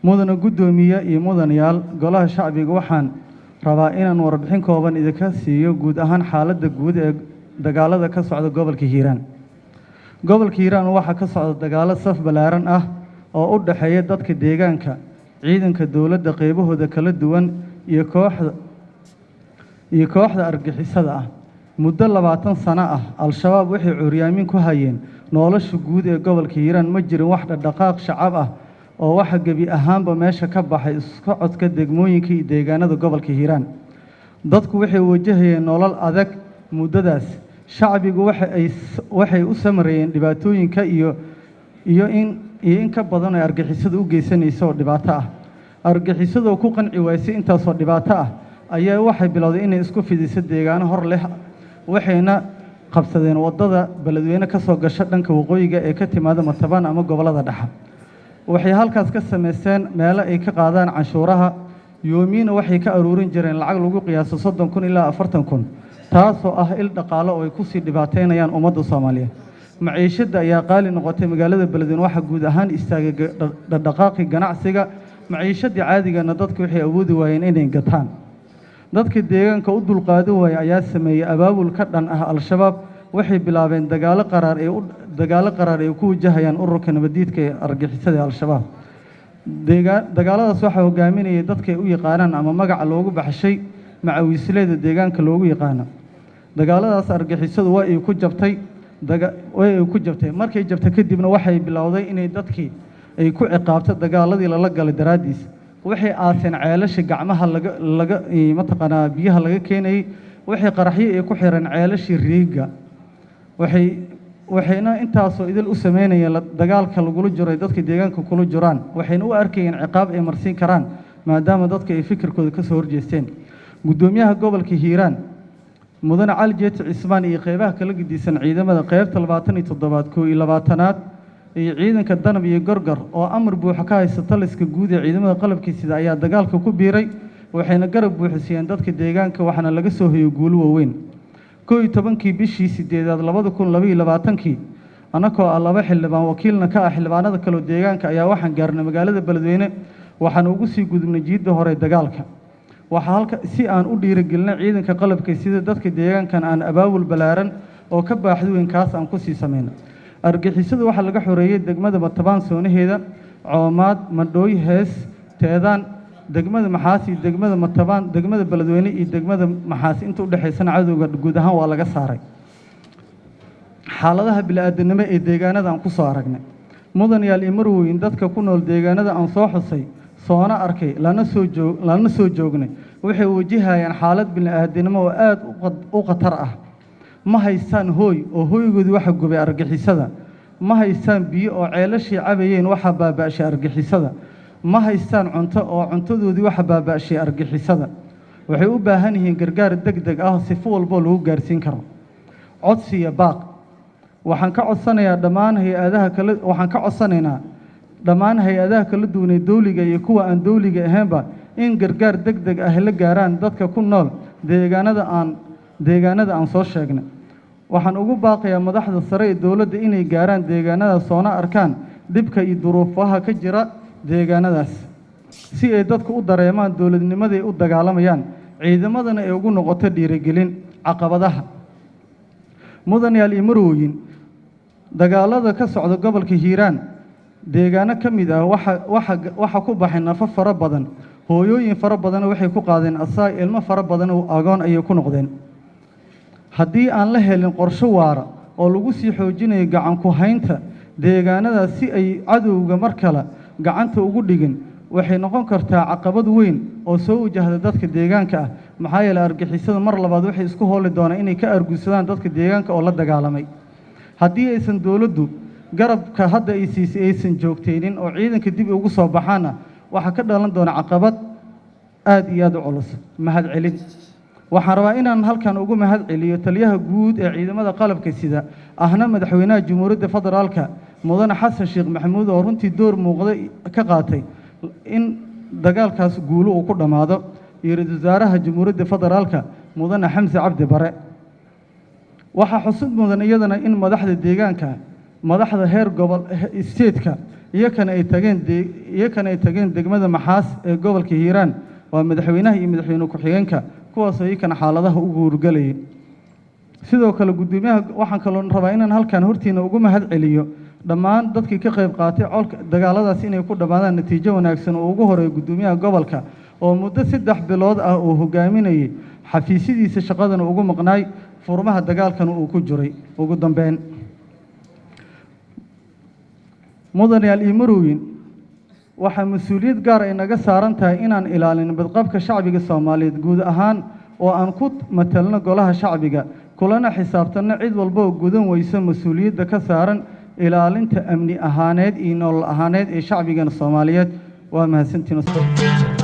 mudana guddoomiye iyo mudanayaal golaha shacbiga waxaan rabaa inaan warbixin kooban idinka siiyo guud ahaan xaaladda guud ee dagaalada ka socda gobolka Hiiraan. Gobolka Hiiraan waxaa ka socda dagaalo saf balaaran ah oo u dhaxeeya dadka deegaanka, ciidanka dowladda qaybahooda kala duwan iyo kooxda argixisada ah. Muddo 20 sano ah Al-Shabaab waxay curyaamin ku hayeen nolosha guud ee gobolka Hiiraan. Ma jirin wax dhaqdhaqaaq shacab ah oo waxa gabi ahaanba meesha ka baxay isku codka degmooyinka iyo deegaanada gobolka Hiiraan. Dadku waxay wajahayeen nolol adag muddadaas. Shacbigu waxay u sameeyeen dhibaatooyinka iyo in ka badan ay argixisadu u geysanayso dhibaato ah. Argixisadu ku qanci waysay intaas oo dhibaato ah ayaa waxay bilowday inay isku fidiso deegaano hor leh, waxayna qabsadeen wadada beledweyne ka soo gasha dhanka waqooyiga ee ka timaada Matabaan ama gobolada dhexe. waxay halkaas ka sameysteen meelo ay ka qaadaan canshuuraha. yoomiina waxay ka aruurin jireen lacag lagu qiyaaso 30,000 ilaa 40,000, taasoo ah il dhaqaale oo ay ku sii dhibaateynayaan ummadda Soomaaliyeed. maciishada ayaa qaali noqotay magaalada beledweyne, waxa guud ahaan istaagay dhaqdhaqaaqii ganacsiga. maciishadii caadigana dadku waxay awoodi waayeen inay gataan. dadka deegaanka u dulqaadi waaya ayaa sameeyay abaabul ka dhan ah Al-Shabaab. waxay bilaabeen dagaalo qaraar ay ku wajahayaan ururka nabadiidka ee argixisada Al-Shabaab. dagaaladaas waxaa hogaaminayay dadka u yaqaanaan ama magaca loogu baxshay macawiisleeda deegaanka loogu yaqaano. dagaaladaas argixisadu waa ay ku jabtay markay jabtay kadibna waxay bilowday inay dadkii ay ku ciqaabto dagaaladii lala galay daraadiis. waxay aaseen ceelasha gacmaha mataqaanaa biyaha laga keenayay. waxay qaraxyo ay ku xireen ceelashii riiga. waxayna intaasoo idil u sameynayeen dagaalka lagula jiro dadka deegaanka kula jiraan. waxayna u arkayeen ciqaab ay marsiin karaan maadaama dadka ay fikirkooda ka soo horjeesteen. guddoomiyaha gobolka Hiiraan mudane Cali Jeeti Cismaan iyo qaybaha kala gedisan ciidamada qaybta 27aad 21aad iyo ciidanka Danab iyo Gorgor oo amar buuxa ka haysta taliska guud ee ciidamada qalabka sida ayaa dagaalka ku biiray. waxayna garab buuxiseen dadka deegaanka, waxaana laga soo hoyay guulo waaweyn. 11kii bishii 8aad 2022 anakoo ah 2 xildhibaan wakiilna ka ah xildhibaanada kale deegaanka ayaa waxaan gaarnay magaalada beledweyne. waxaan ugu sii gudubnay jiidda hore dagaalka. waxa halka si aan u dhiirigelinay ciidanka qalabka sida dadka deegaankan aan abaabul balaaran oo ka baaxdo weyn kaas aan ku sii sameeyay. argixisada waxa laga xoreeyay degmada Matabaan soonaheeda, Coomaad, Mandhooy, Hees, Teedaan, degmada Maxaasi, degmada Matabaan, degmada beledweyne iyo degmada Maxaasi. inta u dhaxaysan cadowga guud ahaan waa laga saaray. xaaladaha bini'aadanimo ee deegaanada aan ku soo aragnay mudanayaal iyo marweyn dadka ku nool deegaanada aan soo xusay soona arkay lana soo joognay waxay wajahayaan xaalad bini'aadanimo oo aad u khatar ah. ma haystaan hooy oo hooygoodii waxa gubay argixisada. ma haystaan biyo oo ceelashii cabayeen waxa baaba'shay argixisada. ma haystaan cunto oo cuntadoodii waxa baaba'shay argixisada. waxay u baahan yihiin gargaar degdeg ah si walba lagu gaarsiin karo. codsiga baaq waxaan ka codsanaynaa dhammaan hay-adaha kala duwan ee dawliga iyo kuwa aan dawliga ahaynba in gargaar degdeg ah la gaaraan dadka ku nool deegaanada aan soo sheegnay. waxaan ugu baaqayaa madaxda sare ee dowladda inay gaaraan deegaanada soona arkaan dhibka iyo duruufaha ka jira deegaanadaas si ay dadku u dareemaan dowladnimada ay u dagaalamayaan, ciidamadana ay ugu noqoto dhiirigelin. caqabadaha mudanayaal iyo marwooyin dagaalada ka socda gobolka Hiiraan deegaano ka mid ah waxa ku baxay nafo fara badan. hooyooyin fara badan waxay ku qaadeen asaay, ilmo fara badan oo agoon ayay ku noqdeen. haddii aan la helin qorshe waara oo lagu sii xoojinayo gacan ku haynta deegaanada si ay cadowga mar kale gacanta ugu dhigin, waxay noqon kartaa caqabad weyn oo soo wajahda dadka deegaanka ah. maxaa yeelay argixisada mar labaad waxay isku hooli doonaan inay ka argusadaan dadka deegaanka oo la dagaalamay. haddii aysan dowladdu garabka hadda ay siisay aysan joogteynin oo ciidanka dib ugu soo baxaana waxaa ka dhalan doona caqabad aad iyo aad u culus. mahad celin waxaan rabaa inaan halkan ugu mahad celiyo taliyaha guud ee ciidamada qalabka sida ahna madaxweynaha Jamhuuriyadda Federaalka mudane Xasan Sheekh Maxamuud oo runtii door muuqda ka qaatay in dagaalkaas guulo uu ku dhamaado, iyo ra'iisul wasaaraha Jamhuuriyadda Federaalka mudane Xamse Cabdi Bare. waxaa xusid mudan iyadana in madaxda deegaanka, madaxda heer gobol, isteedka iyakana ay tageen degmada Maxaas ee gobolka Hiiraan waa madaxweynaha iyo madaxweyne ku-xigeenka kuwaas oo iyakana xaaladaha ugu hurgalayay sidoo kale gudoomiyaha waxaan kaloo rabaa inaan halkan hortiina ugu mahad celiyo dhammaan dadkii ka qayb qaatay colka dagaaladaas inay ku dhamaadaan natiijo wanaagsan oo ugu horeeyo gudoomiyaha gobolka oo muddo 3 bilood ah oo hogaaminayay xafiisyadiisa shaqadana ugu maqnaay furmaha dagaalkana uu ku jiray ugu dambeyn mudanayaal iyo marooyin waxaa mas'uuliyad gaar ah inaga saaran tahay inaan ilaalino badqabka shacbiga Soomaaliyeed guud ahaan oo aan ku matalno golaha shacbiga kulana xisaabtano cid walba oo gudan weysa mas'uuliyadda ka saaran ilaalinta amni ahaaneed iyo nolol ahaaneed ee shacbiga Soomaaliyeed waa mahadsantiin